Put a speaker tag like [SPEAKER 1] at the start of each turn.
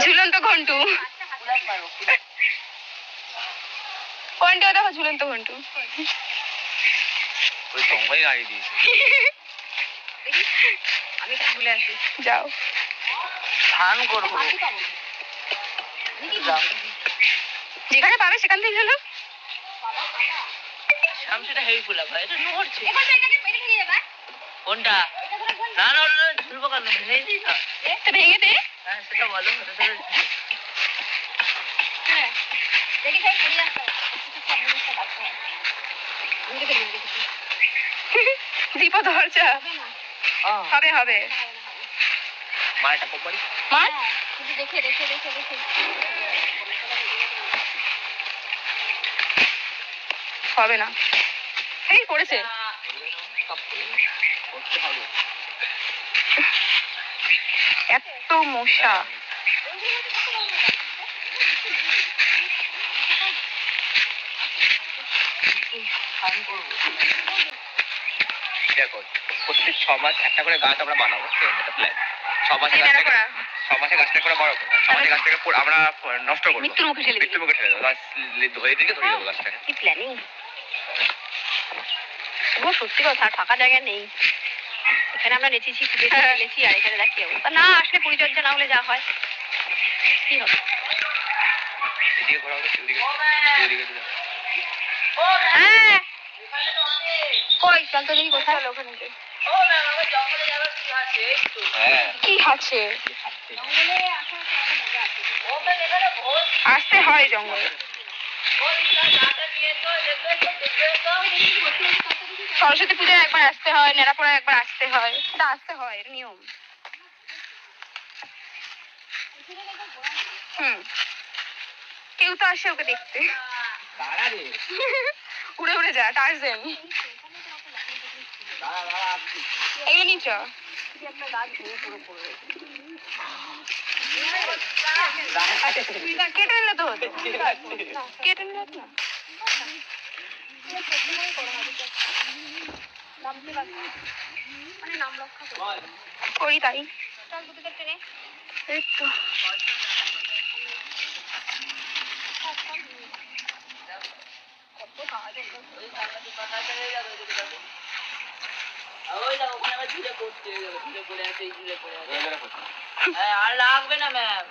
[SPEAKER 1] ঝুলন্ত ঘন্টু। পয়েন্টে দেখো ঝুলন্ত ঘন্টু।
[SPEAKER 2] ওই দমই গাড়ি দিয়েছে।
[SPEAKER 1] আমি একটু ভুলে আসি। যাও।
[SPEAKER 2] স্নান করবো।
[SPEAKER 1] যেখানে পাবে সেখান থেকে ঝুলো।
[SPEAKER 2] শামসুটা হেভি ফুলা ভাই, এটা নড়ছে। কোনটা? না না ঝুলবো কেন? ভেঙে দিই না।
[SPEAKER 1] ভেঙে দে।
[SPEAKER 2] হ্যাঁ সেটা বলো।
[SPEAKER 1] দীপ দরজা হবে হবে।
[SPEAKER 2] মাটা কোপারি।
[SPEAKER 1] মার দেখে দেখে দেখে দেখে হবে না। এই পড়েছে। এত মশা।
[SPEAKER 2] দেখো প্রত্যেক 6 মাস একটা করে গাছ আমরা বানাবো। এটা প্ল্যান। 6 মাসে গাছটা করে বড় করবো। 6 মাসে গাছটাকে আমরা নষ্ট করবো। মৃত্যুর মুখে ঠেলে দেবো। ধরে দিকে ধরে দেবো গাছটাকে।
[SPEAKER 1] কি প্ল্যানিং? ও সত্যি কথা, ফাঁকা জায়গা নেই। এখানে আমরা নেচেছি খেলেছি আর এখানে দেখি অবস্থা। না আসলে পরিচর্যা না হলে যা হয় কি হবে।
[SPEAKER 2] এদিকে ঘোরা হতো সেদিকে
[SPEAKER 1] হ্যাঁ কই চল তো দেখি কোথায় ওখানে। কি আছে? আসতে হয় জঙ্গলে। সরস্বতী পূজায় একবার আসতে হয়, নেড়াপড়ায় একবার আসতে হয়, এটা আসতে হয়, এটা নিয়ম। কেউ তো আসে ওকে দেখতে। উড়ে উড়ে যা টার্জেন। এগুলো নিচ কেটে নিলে তো হতো। কেটে নিলে না করি তাই। এই তো
[SPEAKER 2] আর লাগবে না ম্যাম।